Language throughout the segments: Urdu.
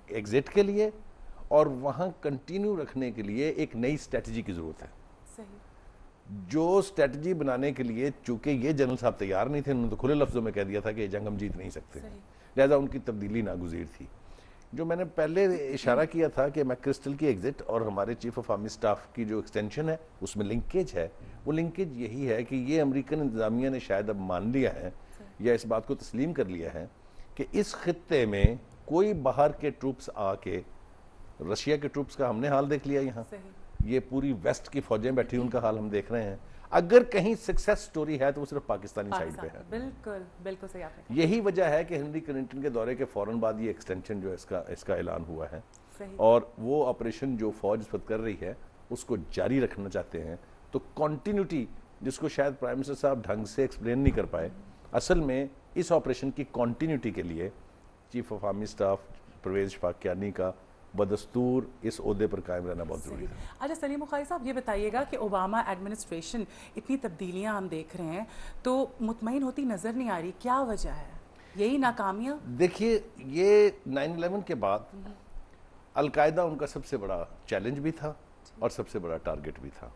ایگزٹ کے لیے اور وہاں کنٹینیو رکھنے کے لیے ایک نئی اسٹریٹجی کی ضرورت ہے. جو اسٹریٹجی بنانے کے لیے چونکہ یہ جنرل صاحب تیار نہیں تھے, انہوں نے تو کھلے لفظوں میں کہہ دیا تھا کہ یہ جنگ ہم جیت نہیں سکتے, لہذا ان کی تبدیلی ناگزیر تھی. جو میں نے پہلے اشارہ کیا تھا کہ میک کرسٹل کی ایگزٹ اور ہمارے چیف آف آرمی سٹاف کی جو ایکسٹینشن ہے اس میں لنکیج ہے, وہ لنکیج یہی ہے کہ یہ امریکن انتظامیہ نے شاید اب مان لیا ہے یا اس بات کو تسلیم کر لیا ہے کہ اس خطے میں کوئی باہر کے ٹروپس آ کے, رشیا کے ٹروپس کا ہم نے حال دیکھ لیا, یہاں یہ پوری ویسٹ کی فوجیں بیٹھی ان کا حال ہم دیکھ رہے ہیں, اگر کہیں سکسیس سٹوری ہے تو وہ صرف پاکستانی سائیڈ پہ ہے. بالکل بالکل صحیح آپ نے. یہی وجہ ہے کہ ہنری کلنٹن کے دورے کے فوراً بعد یہ ایکسٹینشن جو اس کا اعلان ہوا ہے, اور وہ آپریشن جو فوج اس وقت کر رہی ہے اس کو جاری رکھنا چاہتے ہیں. تو کنٹینیوٹی جس کو شاید پرائم منسٹر صاحب ڈھنگ سے ایکسپلین نہیں کر پائے, اصل میں اس آپریشن کی کنٹینیوٹی کے لیے chief of army staff Pervez Ashfaq Kayani کا بدستور اس عہدے پر قائم رہنا بہت ضروری ہے. اچھا سلیم بخاری صاحب, یہ بتائیے گا کہ اوباما ایڈمنسٹریشن اتنی تبدیلیاں ہم دیکھ رہے ہیں تو مطمئن ہوتی نظر نہیں آ رہی, کیا وجہ ہے, یہی ناکامیاں؟ دیکھیے یہ 9/11 کے بعد القاعدہ ان کا سب سے بڑا چیلنج بھی تھا اور سب سے بڑا ٹارگٹ بھی تھا.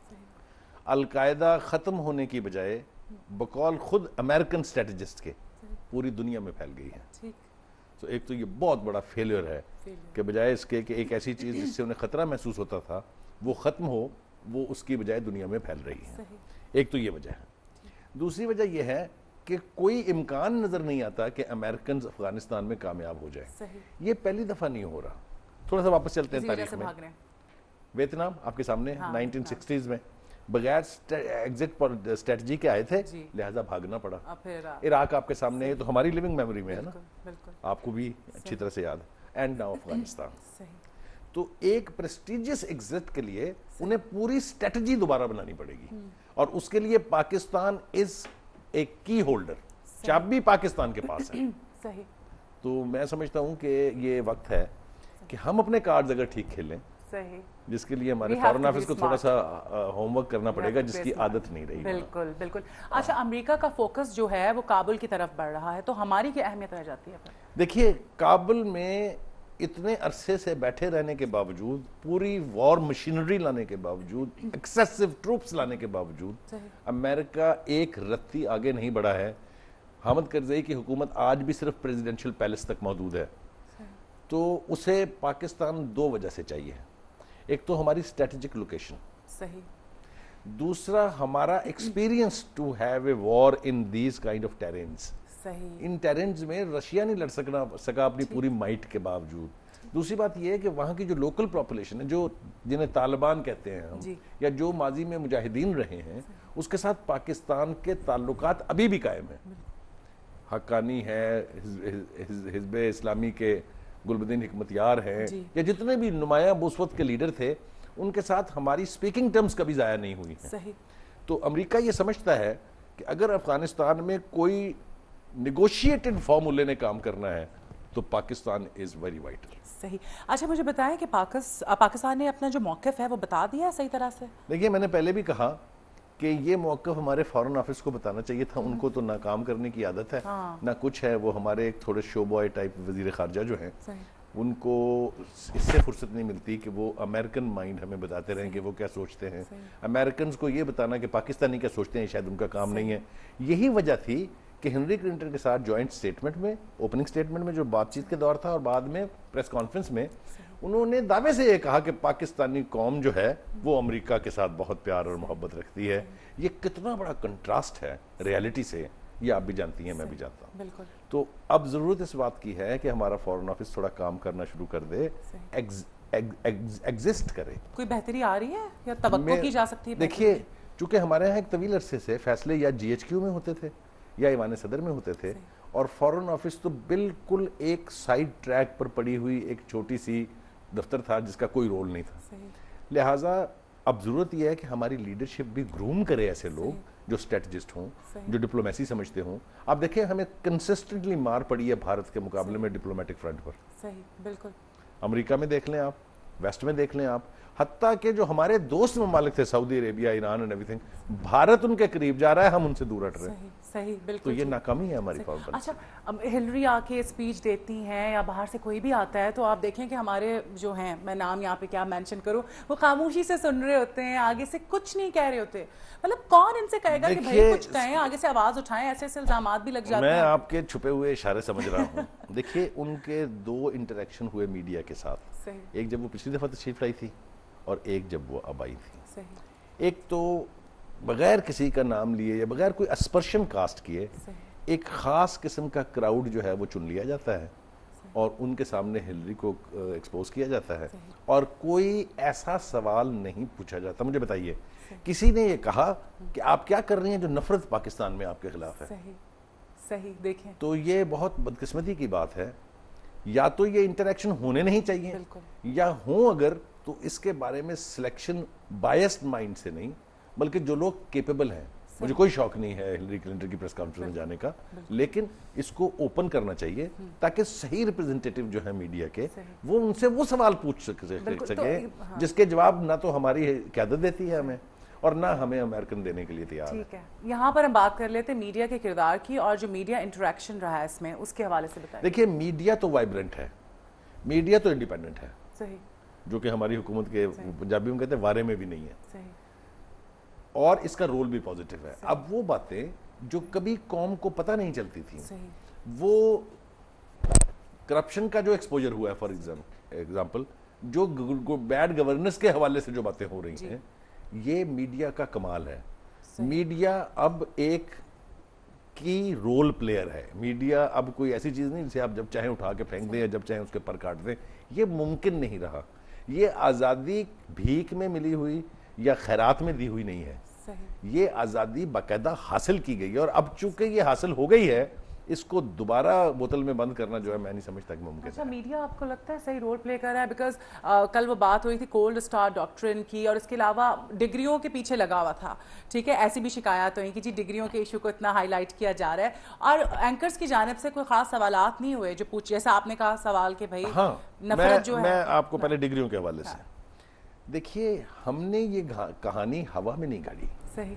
القاعدہ ختم ہونے کی بجائے بقول خود امریکن اسٹریٹجسٹ کے پوری دنیا میں پھیل گئی ہے. تو ایک تو یہ بہت بڑا فیلئر ہے کہ بجائے اس کے کہ ایک ایسی چیز جس سے انہیں خطرہ محسوس ہوتا تھا وہ ختم ہو, وہ اس کی بجائے دنیا میں پھیل رہی ہے. ایک تو یہ وجہ ہے. دوسری وجہ یہ ہے کہ کوئی امکان نظر نہیں آتا کہ امریکنز افغانستان میں کامیاب ہو جائے. یہ پہلی دفعہ نہیں ہو رہا. تھوڑا سا واپس چلتے ہیں تاریخ میں. ویتنام آپ کے سامنے 1960s میں بغیر ایگزٹ اسٹریٹجی کے آئے تھے, لہذا بھاگنا پڑا. عراق آپ کے سامنے ہے, تو ہماری لیونگ میموری میں ہے نا, آپ کو بھی اچھی طرح سے یاد ہے. And now Afghanistan. تو ایک پریسٹیجیس ایگزٹ کے لیے انہیں پوری اسٹریٹجی دوبارہ بنانی پڑے گی, اور اس کے لیے پاکستان از اے کی ہولڈر, چابی پاکستان کے پاس ہے. تو میں سمجھتا ہوں کہ یہ وقت ہے کہ ہم اپنے کارڈز اگر ٹھیک کھیلیں, جس کے لیے ہمارے فارن آفس کو تھوڑا سا ہوم ورک کرنا پڑے گا, جس کی عادت نہیں رہی. بالکل بالکل. اچھا امریکہ کا فوکس جو ہے وہ کابل کی طرف بڑھ رہا ہے, تو ہماری کیا اہمیت رہ جاتی ہے؟ دیکھیے کابل میں اتنے عرصے سے بیٹھے رہنے کے باوجود, پوری وار مشینری لانے کے باوجود, ایکسیسو ٹروپس لانے کے باوجود, امریکہ ایک رتی آگے نہیں بڑھا ہے. حامد کرزئی کی حکومت آج بھی صرف پریزیڈنشل پیلس تک محدود ہے. تو اسے پاکستان دو وجہ سے چاہیے. ایک تو ہماری اسٹریٹجک لوکیشن, دوسرا ہمارا experience to have a war in these kind of terrains. ان ٹیرینز میں رشیا نہیں لڑ سکا اپنی پوری مائٹ کے باوجود. دوسری بات یہ ہے کہ وہاں کی جو لوکل پاپولیشن ہے, جو جنہیں طالبان کہتے ہیں ہم, یا جو ماضی میں مجاہدین رہے ہیں, اس کے ساتھ پاکستان کے تعلقات ابھی بھی قائم ہیں. حقانی ہے, حزب اسلامی کے گلبدین حکمتیار ہیں, یا جتنے بھی نمایاں اس وقت کے لیڈر تھے, ان کے ساتھ ہماری سپیکنگ ٹرمز کبھی ضائع نہیں ہوئی ہیں. تو امریکہ یہ سمجھتا ہے کہ اگر افغانستان میں کوئی نیگوشیٹڈ فارمولے نے کام کرنا ہے تو پاکستان از ویری وائٹل. صحیح. اچھا مجھے بتائیں کہ پاکستان نے اپنا جو موقف ہے وہ بتا دیا صحیح طرح سے؟ دیکھیے میں نے پہلے بھی کہا کہ یہ موقف ہمارے فارن آفس کو بتانا چاہیے تھا. ان کو تو ناکام کرنے کی عادت ہے, نہ کچھ ہے. وہ ہمارے ایک تھوڑے شو بوائے ٹائپ وزیر خارجہ جو ہیں, ان کو اس سے فرصت نہیں ملتی کہ وہ امریکن مائنڈ ہمیں بتاتے رہیں کہ وہ کیا سوچتے ہیں. امریکنز کو یہ بتانا کہ پاکستانی کیا سوچتے ہیں شاید ان کا کام نہیں ہے. یہی وجہ تھی کہ ہنری کلنٹن کے ساتھ جوائنٹ سٹیٹمنٹ میں, اوپننگ سٹیٹمنٹ میں جو بات چیت کے دور تھا, اور بعد میں پریس کانفرنس میں, انہوں نے دعوے سے یہ کہا کہ پاکستانی قوم جو ہے وہ امریکہ کے ساتھ بہت پیار اور محبت رکھتی ہے. یہ کتنا بڑا کنٹراسٹ ہے ریالٹی سے, یہ آپ بھی جانتی ہیں, میں بھی جانتا ہوں. تو اب ضرورت اس بات کی ہے کہ ہمارا فارن آفس تھوڑا کام کرنا شروع کر دے, ایگزسٹ کرے. کوئی بہتری آ رہی ہے یا توقع کی جا سکتی ہے؟ دیکھیے چونکہ ہمارے ہاں ایک طویل عرصے سے فیصلے یا جی ایچ کیو میں ہوتے تھے یا ایوان صدر میں ہوتے تھے, اور فارن آفس تو بالکل ایک سائیڈ ٹریک پر پڑی ہوئی ایک چھوٹی سی دفتر تھا جس کا کوئی رول نہیں تھا. لہٰذا اب ضرورت یہ ہے کہ ہماری لیڈرشپ بھی گروم کرے ایسے لوگ جو اسٹریٹجسٹ ہوں, جو ڈپلومیسی سمجھتے ہوں. آپ دیکھیں ہمیں کنسسٹنٹلی مار پڑی ہے بھارت کے مقابلے میں ڈپلومیٹک فرنٹ پر. صحیح, بالکل. امریکہ میں دیکھ لیں آپ, ویسٹ میں دیکھ لیں آپ, حتیٰ کہ جو ہمارے دوست ممالک تھے, سعودی عربیہ, Iran and everything, Bharat ان کے قریب جا رہا ہے, ہم ان سے دور ہٹ رہے ہیں. صحیح, بالکل. تو یہ ناکامی ہے ہماری فارم پر. اچھا, اب ہلری آ کے اسپیچ دیتی ہیں یا باہر سے کوئی بھی آتا ہے تو آپ دیکھیں کہ ہمارے جو ہیں, میں نام یہاں پہ کیا مینشن کروں, وہ خاموشی سے سن رہے ہوتے ہیں, آگے سے کچھ نہیں کہہ رہے ہوتے. مطلب کون ان سے کہے گا کہ بھائی کچھ کہیں, آگے سے آواز اٹھائیں, ایسے ایسے الزامات بھی لگ جاتے ہیں. میں آپ کے چھپے ہوئے اشارے سمجھ رہا ہوں. دیکھیے ان کے دو انٹریکشن ہوئے میڈیا کے ساتھ, ایک جب وہ پچھلی دفعہ تشریف لائی تھی اور ایک جب وہ اب آئی تھی. ایک تو بغیر کسی کا نام لیے یا بغیر کوئی اسپرشن کاسٹ کیے ایک خاص قسم کا کراؤڈ جو ہے وہ چن لیا جاتا ہے اور ان کے سامنے ہلری کو ایکسپوز کیا جاتا ہے, اور کوئی ایسا سوال نہیں پوچھا جاتا. مجھے بتائیے, کسی نے یہ کہا کہ آپ کیا کر رہی ہیں جو نفرت پاکستان میں آپ کے خلاف ہے؟ صحیح دیکھیں. تو یہ بہت بدقسمتی کی بات ہے. یا تو یہ انٹریکشن ہونے نہیں چاہیے, یا ہوں اگر تو اس کے بارے میں سلیکشن بائسڈ مائنڈ سے نہیں, بلکہ جو لوگ کیپیبل ہیں. مجھے کوئی شوق نہیں ہے ہلری کلنٹن کی پریس کانفرنس میں جانے کا, لیکن اس کو اوپن کرنا چاہیے تاکہ صحیح ریپرزنٹیٹیو جو ہے میڈیا کے, وہ ان سے وہ سوال پوچھ سکے جس کے جواب نہ تو ہماری قیادت دیتی ہے ہمیں اور نہ ہمیں امریکن دینے کے لیے تیار ہے. ٹھیک ہے, یہاں پر ہم بات کر لیتے ہیں میڈیا کے کردار کی, اور جو میڈیا انٹریکشن رہا ہے اس میں, اس کے حوالے سے بتائیں. دیکھیے, میڈیا تو وائبرنٹ ہے, میڈیا تو انڈیپینڈنٹ ہے. صحیح. جو کہ ہماری حکومت کے پنجابی میں کہتے ہیں وارے میں بھی نہیں ہے. صحیح. اور اس کا رول بھی پازیٹیو ہے. اب وہ باتیں جو کبھی قوم کو پتہ نہیں چلتی تھیں, وہ کرپشن کا جو ایکسپوجر ہوا ہے, فار ایگزامپل جو بیڈ گورننس کے حوالے سے جو باتیں ہو رہی ہیں, یہ میڈیا کا کمال ہے. میڈیا اب ایک کی رول پلیئر ہے. میڈیا اب کوئی ایسی چیز نہیں جسے آپ جب چاہیں اٹھا کے پھینک دیں یا جب چاہیں اس کے پر کاٹ دیں. یہ ممکن نہیں رہا. یہ آزادی بھیک میں ملی ہوئی یا خیرات میں دی ہوئی نہیں ہے. یہ آزادی باقاعدہ حاصل کی گئی ہے, اور اب چونکہ یہ حاصل ہو گئی ہے, اس کو دوبارہ بوتل میں بند کرنا جو ہے میں نہیں سمجھتا کہ ممکن ہے. اچھا, میڈیا آپ کو لگتا ہے صحیح رول پلے کر رہا ہے؟ بیکاز کل وہ بات ہوئی تھی کولڈ اسٹار ڈاکٹرن کی, اور اس کے علاوہ ڈگریوں کے پیچھے لگا ہوا تھا. ٹھیک ہے, ایسی بھی شکایات ہوئی کہ جی ڈگریوں کے ایشو کو اتنا ہائی لائٹ کیا جا رہا ہے, اور اینکرز کی جانب سے کوئی خاص سوالات نہیں ہوئے جو جیسا آپ نے کہا سوال کہ بھائی نفرت جو ہے. میں آپ کو پہلے ڈگریوں کے حوالے سے, دیکھیے ہم نے یہ کہانی ہوا میں نہیں گاڑی. صحیح.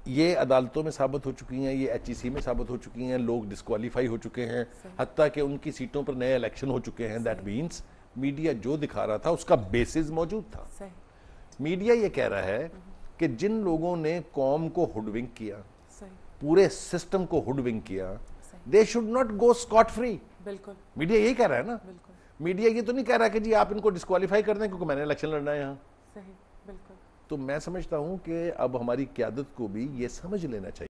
یہ عدالتوں میں ثابت ہو چکی ہیں, یہ ایچ ای سی میں ثابت ہو چکی ہیں, لوگ ڈسکوالیفائی ہو چکے ہیں, حتیٰ کہ ان کی سیٹوں پر نئے الیکشن ہو چکے ہیں. دیٹ مینس میڈیا جو دکھا رہا تھا اس کا بیسز موجود تھا. میڈیا یہ کہہ رہا ہے کہ جن لوگوں نے قوم کو ہڈ ونک کیا, پورے سسٹم کو ہڈ ونک کیا, they should not go Scott free. بالکل, میڈیا یہی کہہ رہا ہے نا. میڈیا یہ تو نہیں کہہ رہا کہ جی آپ ان کو ڈسکوالیفائی کر دیں کیونکہ میں نے الیکشن لڑنا ہے یہاں. صحیح, بالکل. تو میں سمجھتا ہوں کہ اب ہماری قیادت کو بھی یہ سمجھ لینا چاہیے